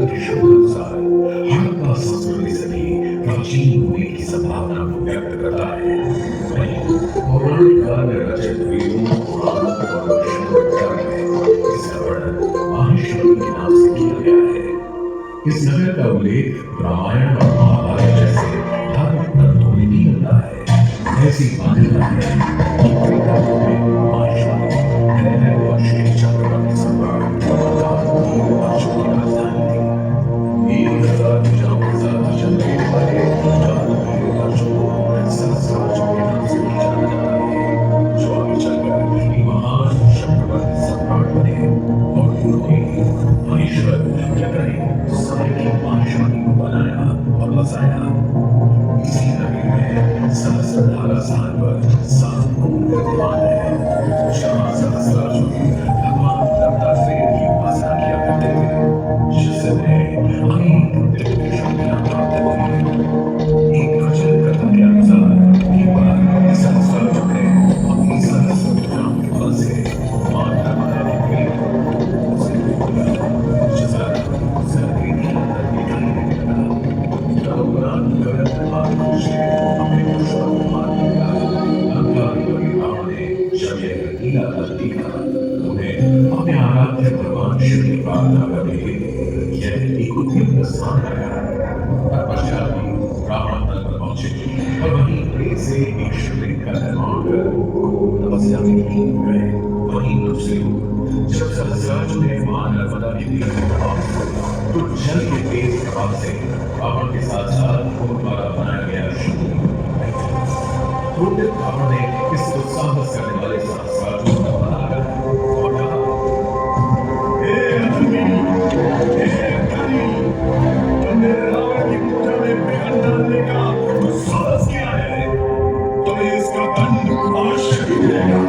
के शब्दानुसार हड़प्पा संस्कृति से भी प्राचीन होने की संभावना को व्यक्त करता है। वहीं पौराणिक काल में रचित वेदों, पुराणों और दर्शनों में इसका वर्णन माहेश्वरी के नाम से किया गया है। इस नगर का उल्लेख रामायण और महाभारत जैसे धार्मिक ग्रंथों में भी मिलता है। ऐसी मान्यता है कि त्रेता युग में माहेश्वरी नैनय वंश के चक्रवर्ती सम्राट महाबली वंश की राजधानी थी। 1000 भुजाओं के साथ चलने वाले महाबली वंश को सहस्रार्जुन के नाम से भी जाना जाता है, जो आगे चलकर एक महान चक्रवर्ती सम्राट बने और उन्होंने महेश्वर या कहें समय की माहेश्वरी को बनाया और बसाया। इसी नगरी में सहस्त्रधारा स्थान पर सात कुंड विद्यमान है, जहाँ सहस्त्रार्जुन भगवान दत्तात्रेय की उपासना किया करते थे, जिससे उन्हें अनेक दिव्य शक्तियां प्राप्त हुई। एक प्रचलित कथा के अनुसार एक बार सहस्त्रार्जुन ने अपनी सरस्वती नाम के बल से मां नर्मदा देवी उसे बोला, जैसा सरस्वती के अंदर दिखाई देने लगा। तब उड़ान गगन हाथ से अपने पुष्पों को मार दिया। लंका के रावण ने जब यह नीला दल देखा, उन्हें अपने आराध्य भगवान शिव की प्रार्थना करने के लिए यह एक उपयुक्त स्थान लगाया। तत्पश्चात भी रावण तल पर पहुंचे और वहीं प्रेत से एक शिवलिंग का निर्माण कर तपस्या में लीन हुए। वहीं दूसरी ओर जब सहस्त्रार्जुन ने मां नर्मदा की देवी को प्राप्त किया, तो जल के तेज प्रभाव से रावण के साथ साथ उन द्वारा बनाया गया शिवलिंग क्रोधित रावण ने इस उत्साह करने वाले सहस्त्रार्जुन को बनाकर और कहा, हे अग्नि, हे अग्नि, तुमने रावण की पूजा में विघ्न डालने का साहस किया है, तुम्हें इसका दंड अवश्य मिलेगा।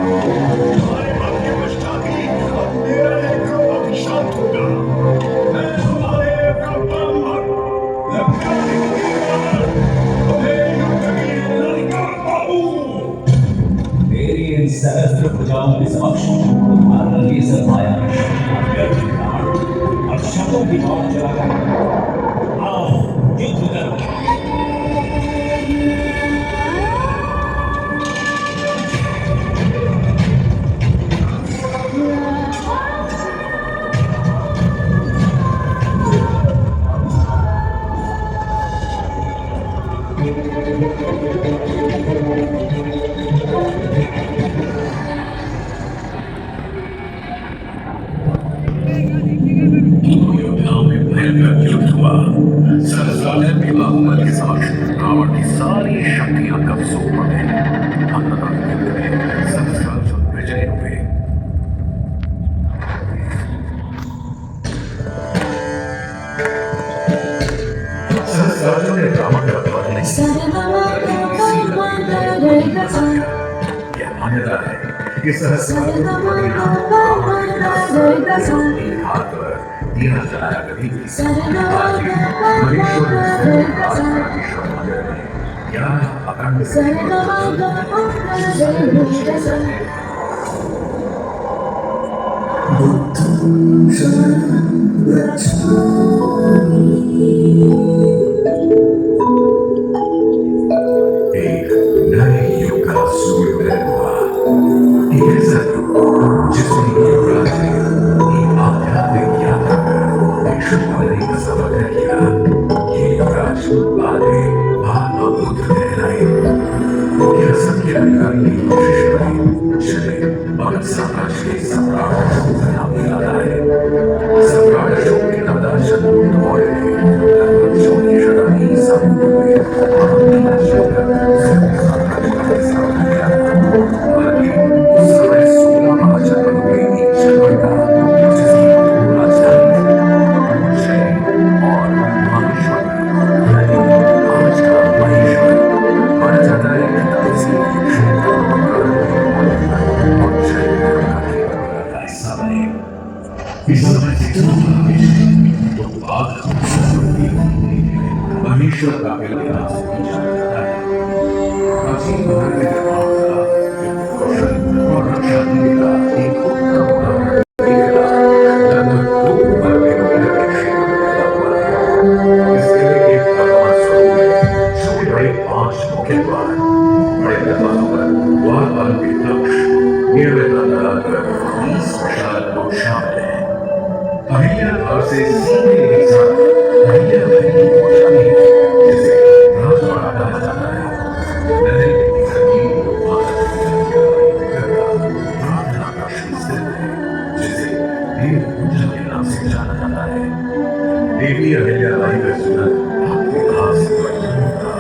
तुम्हारे मन के पश्चात ही अब मेरा यह क्रोध शांत होगा। मैं तुम्हारे कपल लंका तुम्हें युद्ध की लड़ाई करता हूँ। मेरी इन सहस्त्र भुजाओं के समक्ष तुम्हारा ये सब आया और शब्दों की मौत चलाकर आओ युद्ध करो। सहस्त्रार्जुन के बाहुबल के समक्ष रावण की सारी शक्तियां कमजोर पड़ गई। अंततः युद्ध में सहस्त्रार्जुन विजयी हुए। सहस्त्रार्जुन ने रावण का वध नहीं यह मान्यता है कि सहस्त्रार्जुन हाथ पर दिया जलाया करती थी। अखंड एक नए युग का सूर्योदय हुआ। एक ऐसा युग जिसमें युवराज ने एक आध्यात्मिक यात्रा कर विश्व बनने का सफर तय किया। ये युवराज बाद में महात्मा बुद्ध कहलाए। यह सत्य अधिकारी की कोशिश करें, जिन्हें मगध साम्राज्य के सम्राट अशोक का नाम दिया है। सम्राट अशोक के नवदास चंद्रगुप्त मौर्य ने लगभग 14 शताब्दी ईसा पूर्व में अपनी राज्य का स्थापना किया था। हालांकि उस समय 16 महाजनपदों में एक जनपद था, जिसकी राजधानी उज्जैन और माहेश्वरी, यानी आज का महेश्वर माना जाता है कि तब से ये क्षेत्र का हिस्सा बने। इस समय से तो बात महेश्वर का पहले नाम से भी जाना जाता है। प्राचीन भारत के निर्माण का कौशल और रक्षा नीति का एक उत्तम उदाहरण लगभग 2 वर्ग किलोमीटर के क्षेत्र में फैला हुआ से सीधे एक साथ अहिल्याबाई की पहुंच जाती है, जिसे राजवाड़ा कहा जाता है। नहर के करीब माता अहिल्याबाई होल्कर का प्रार्थना कक्ष स्थित है, जिसे देव पूजा के नाम से जाना जाता है। देवी अहिल्याबाई का जीवन भक्ति भाव से परिपूर्ण था।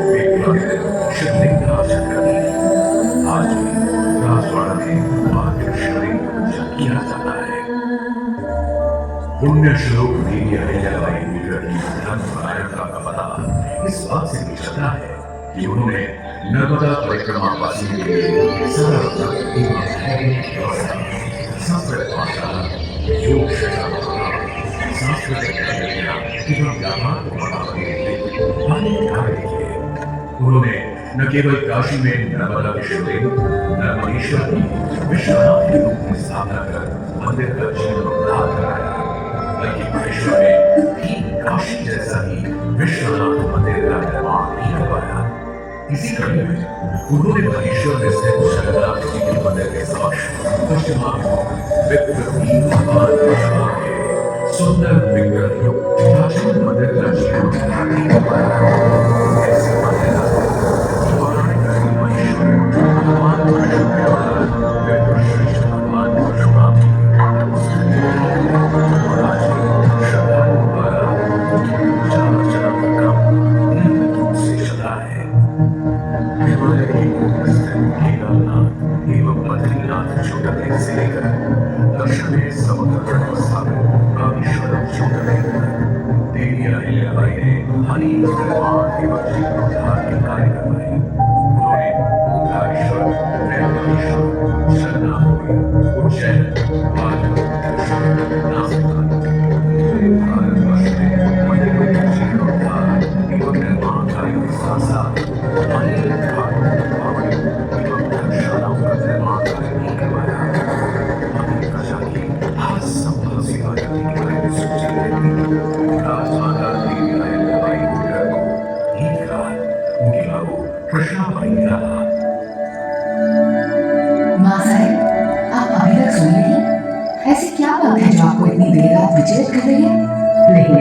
वे प्रतिदिन शिवलिंग का अर्चन करती थीं। आज भी राजवाड़ा में मां के शिवलिंग का पूजा किया जाता है। पुण्य श्लोक देवी अहिल्याबाई होल्कर की धर्म परायणता का पता इस बात से भी चलता है कि उन्होंने नर्मदा परिक्रमा वासियों के लिए सरल एवं धैर्य की व्यवस्था, संस्कृत भाषा, योग शिक्षा, सांस्कृतिक गतिविधियां एवं व्यापार को बढ़ावा देने के लिए अनेक कार्य किए। उन्होंने न केवल काशी में नर्मदा के शिवलिंग नर्मदेश्वर की विश्वनाथ के रूप में स्थापना कर मंदिर का जीर्णोद्धार कराया, बल्कि महेश्वर में भी काशी जैसा ही विश्वनाथ मंदिर का निर्माण भी करवाया। इसी कड़ी में उन्होंने महेश्वर में स्थित जगन्नाथ जी के मंदिर के समक्ष पश्चिमाभिमुख विकृत के सुंदर विग्रह युक्त प्राचीन मंदिर का जीर्णोद्धार भी करवाया। ऐसे मंदिर पौराणिक महेश्वर भगवान परशुराम के द्वारा विप्रश्रेष्ठ भगवान परशुराम की श्रद्धालुओं द्वारा पूजा अर्चना का क्रम नियमित रूप से चला है। हिमालय की ऊपर स्थित केदारनाथ एवं बद्रीनाथ ज्योतिर्लिंग से लेकर दक्षिण में समुद्र तट पर स्थापित रामेश्वरम ज्योतिर्लिंग तक देवी अहिल्याबाई ने अनेक निर्माण एवं जीर्णोद्धार के कार्य करवाए। उन्होंने ओंकारेश्वर, त्र्यंबकेश्वर, शरणापुरी, उज्जैन, पाली, नासिक, भारतवर्ष में मंदिरों का जीर्णोद्धार एवं निर्माण कार्यों के साथ साथ अनेक एवं धर्मशालाओं का निर्माण कार्य भी करवाया। अपनी प्रजा की हर संभव सेवा करने के बारे में सोचती रहती राजमाता देवी अहिल्याबाई होल्कर को एक रात उनकी बहू कृष्णाबाई ने कहा, माँ साहब, आप अभी तक सोई नहीं? ऐसी क्या बात है जो आपको इतनी देर रात विचलित कर रही है? नहीं,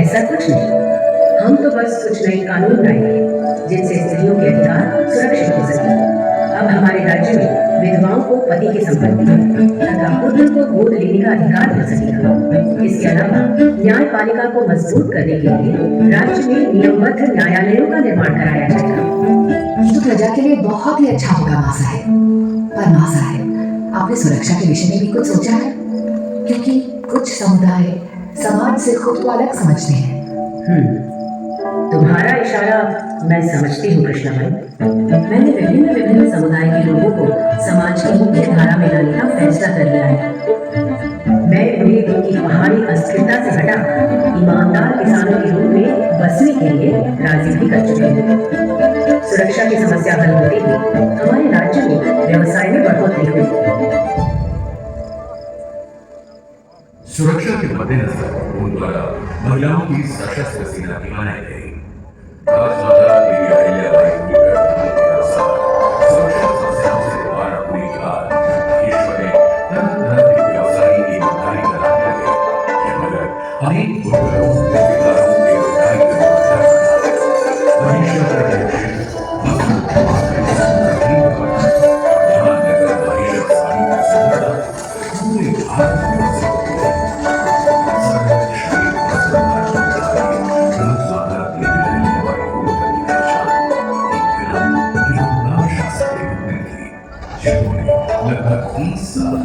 ऐसा कुछ नहीं। हम तो बस कुछ नए कानून लाए हैं जिनसे स्त्रियों के अधिकार सुरक्षित हो सके। अब हमारे राज्य में विधवाओं को पति की संपत्ति तथा पुत्र को गोद लेने का अधिकार मिल सकेगा। इसके अलावा न्यायपालिका को मजबूत करने के लिए राज्य में नियमबद्ध न्यायालयों का निर्माण कराया जाएगा। ये तो प्रजा के लिए बहुत ही अच्छा होगा माँ साहब। पर माँ साहब, आपने सुरक्षा के विषय में भी कुछ सोचा है? क्योंकि कुछ समुदाय समाज से खुद को अलग समझते हैं। तुम्हारा इशारा मैं समझती हूँ कृष्णाबाई। मैंने विभिन्न समुदाय के लोगों को समाज की मुख्य धारा में लाने का फैसला कर लिया है। मैं उन्हें उनकी पहाड़ी अस्थिरता से हटा ईमानदार किसानों के रूप में बसने के लिए राजी भी कर चुके हैं। सुरक्षा की समस्या हल होते ही हमारे राज्य में व्यवसाय में बढ़ोतरी हुई। सुरक्षा के मद्देनजर उन द्वारा महिलाओं की सशस्त्र सेना भी बनाई गई। राजमाता देवी अहिल्याबाई होल्कर के अनुसार सुरक्षा समस्याओं से निवारण होने के बाद महेश्वर में तरह-तरह के व्यवसायी एवं कारीगर आने लगे। यह नगर अनेक बुजुर्गों, बेरोजगारों एवं कारीगरों का घर बना। महेश्वर का यह क्षेत्र मजबूत मानवीय संगठन बना, जहाँ नगर महेश्वर साड़ी की सुंदरता पूरे भारत में प्रसिद्ध हो गई। लगभग 30 साल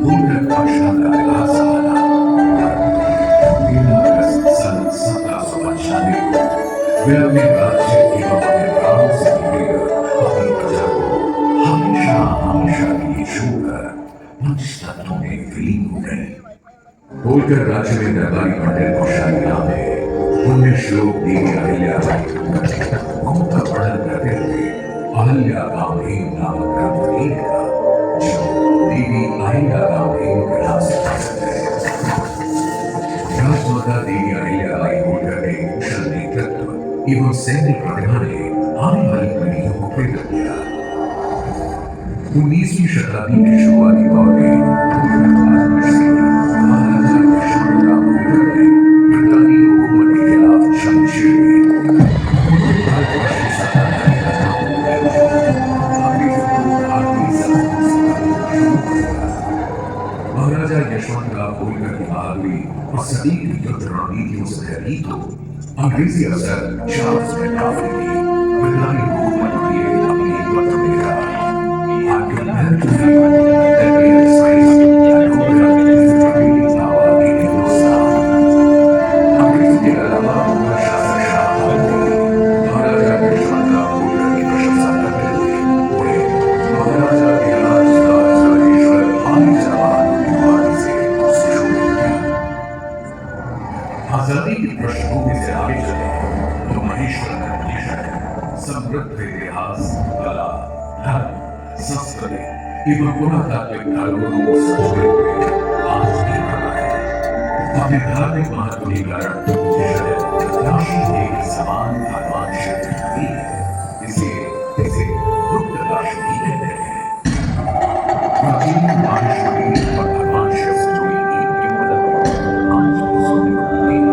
होल्कर भाषा का विकास रहा। 13 अगस्त सन 1795 को वे अपने राज्य एवं अपने प्राणों से मिलकर अपनी प्रजा को हमेशा हमेशा के लिए छोड़कर पंचतत्वों में विलीन हो गए। होल्कर राज्य में दरबारी पंडित और शालीग्राम में पुण्य श्लोक देवी अहिल्याबाई उनका वर्णन करते हुए अहिल्यागामी नामक ग्रंथ भी लिखा, जो देवी अहिल्यागामी के नाम से प्रसिद्ध है। राजमाता देवी अहिल्याबाई होल्कर के कुशल नेतृत्व एवं सैन्य प्रतिभा ने आने वाली पीढ़ियों को प्रेरित किया। 19वीं शताब्दी के शुरुआती दौर में होल्कर भारत रणनीतियों से डरी तो अंग्रेजी अफसर चार्ल्स मेकाफी की ब्रितानी हुकूमत के लिए अपने एक पत्र में लिखा, I compare to you that we are disgraced and overcome is the prevailing power in Hindustan. अंग्रेजी के अलावा मुगल शासक शाह आलम ने महाराजा कृष्ण का होकर की प्रशंसा करते हुए उन्हें महाराजा धिराज राजेश्वर आदि जवान की वाणी से सुशोभित किया। आजादी की पृष्ठभूमि से आगे चले तो महेश्वर का देश समृद्ध इतिहास, कला, धर्म, संस्कृति एवं पुरातात्विक धरोहरों को संजोए हुए आज भी खड़ा है। अपने धार्मिक महत्व के कारण राशि के समान भगवान शिव भी है। इसे गुप्त राशि भी कहते हैं। प्राचीन माहेश्वरी और भगवान शिव से जुड़ी एक किंवदंती आज भी सुनने को मिलती है।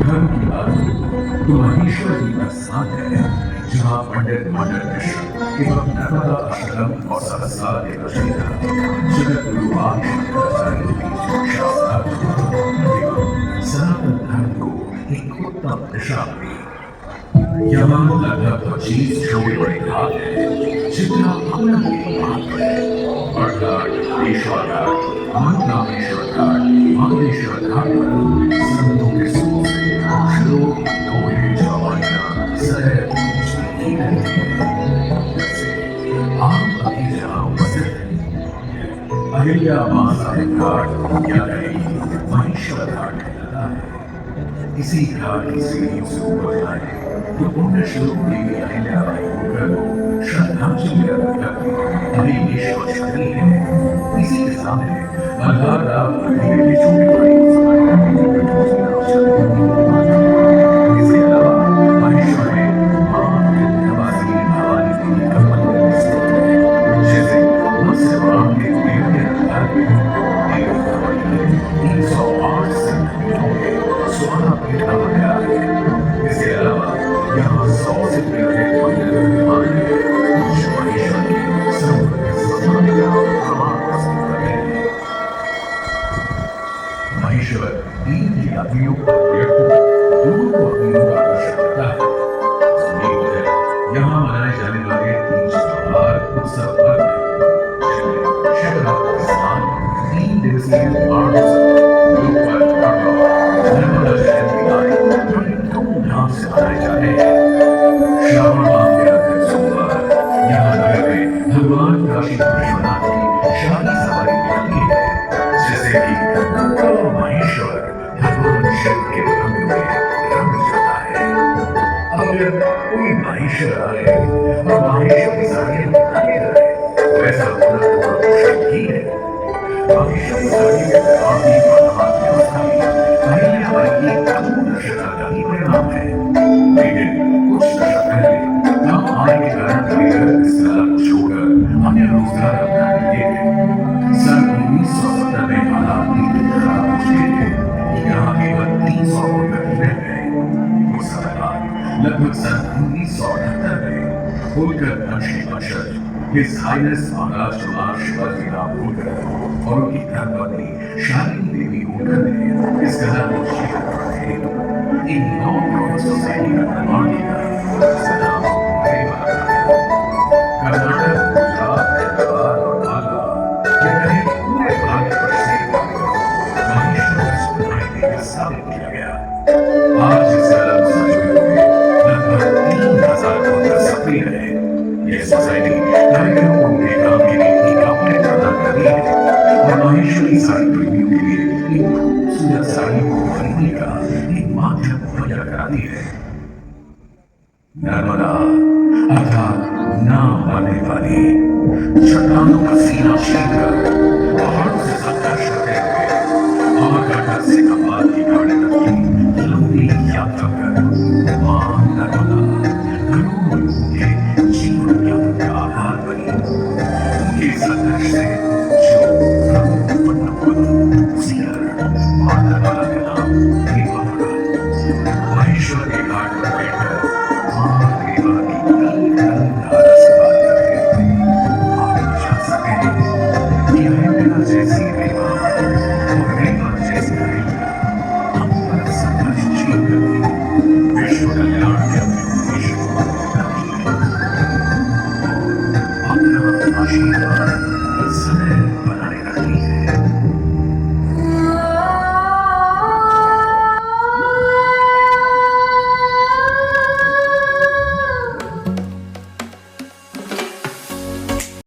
धर्म की बात तो महेश्वर जी का स्थान है, जहाँ पंडित मंडल मिश्र एवं नर्मदा अष्टकम और सहस्रार के रचयिता जगत गुरु आदि शंकराचार्य की शास्त्रार्थ एवं सनातन धर्म को एक उत्तम दिशा दी। यहाँ लगभग 25 छोटे बड़े घाट हैं, जिनका अपना एक महत्व है। अर्थात ईश्वरघाट, मनकामेश्वर घाट, महादेश्वर घाट पर संतों के सूत्र से श्लोक, दोहे, चौपाइयाँ सदैव पूजनी ही रहती हैं। जैसे आप अभी जहाँ उपस्थित हैं, अहिल्या मां साहिब घाट या कहीं महेश्वर घाट कहलाता है। इसी घाट की सीढ़ियों से ऊपर जाए तो पुण्य श्लोक देवी अहिल्याबाई होकर को श्रद्धांजलि अर्पित करके अभिनेश्वर छतरी है। इसी के सामने मल्हार राव अभिनेत्री की छोटी बड़ी इसके अलावा महेश्वर में मां विंध्यवासिनी भवानी देवी का मंदिर स्थित है, जैसे मत्स्यवान के दिव्य अवतार में एक भवानी 308 संतों के 16 पीठा बनाया है। इसके अलावा यहाँ 100 से अधिक मंदिर विद्यमान है, जो महेश्वर की समृद्ध संस्कृति का प्रमाण प्रस्तुत करते हैं। महेश्वर तीन की यात्रियों व्यक्तियों दोनों को अपनी ओर आकर्षित करता है। सुनिए वो है यहाँ मनाए जाने वाले 3 त्योहार उत्सव पर्व हैं, जिनमें शिवरात्रि स्नान, 3 दिवसीय बाण उत्सव, लोकपर्व पर्व, नर्मदा जयंती आदि बड़े धूमधाम से मनाए जाते हैं। श्रावण माह के अंतिम सोमवार यहाँ नगर में भगवान काशी विश्वनाथ की शाही सवारी निकलती है, जिससे कि महेश्वर भगवान शिव के रंग में रंग जाता है। अगर कोई महेश्वर आए और महेश्वर की साड़ी बनाने रहे तो ऐसा होना तो मुश्किल ही है। महेश्वर की साड़ी में आदि प्रधान व्यवस्था में अहिल्याबाई की अपूर्ण दक्षता का ही परिणाम है। लेकिन कुछ दशक पहले काम आने के कारण कारीगर इस कला को छोड़कर अन्य रोजगार अपनाने लगे थे। सन 1970 में हालात इतने खराब हो चुके थे कि यहाँ केवल 300 वर्कर ही रह गए। उस समय बाद लगभग सन 1978 में होलकर वंश के वंशज हिज हाइनेस महाराज कुमार शिवाजी राव होलकर और उनकी धर्मपत्नी शालिनी देवी होलकर ने इस कला को जीवित रखने हेतु एक नॉन-प्रॉफिट सोसाइटी का निर्माण किया, जिसका नाम रेवा रखा गया। कर्नाटक, गुजरात, हैदराबाद और नागा ये कहीं पूरे भारतवर्ष से महेश्वर सोसाइटी का स्थापित किया गया। आज इस कला को संजोए हुए लगभग 3000 वर्कर सक्रिय हैं। यह सोसाइटी कारीगरों को उनके काम के लिए एक आउटलेट प्रदान कर रही है और महेश्वरी साड़ी प्रेमियों के लिए एक खूबसूरत साड़ी को खरीदने का एक माध्यम मुहैया कराती है। नर्मदा अर्थात नाम बनने वाली चट्टानों का सीना छीनकर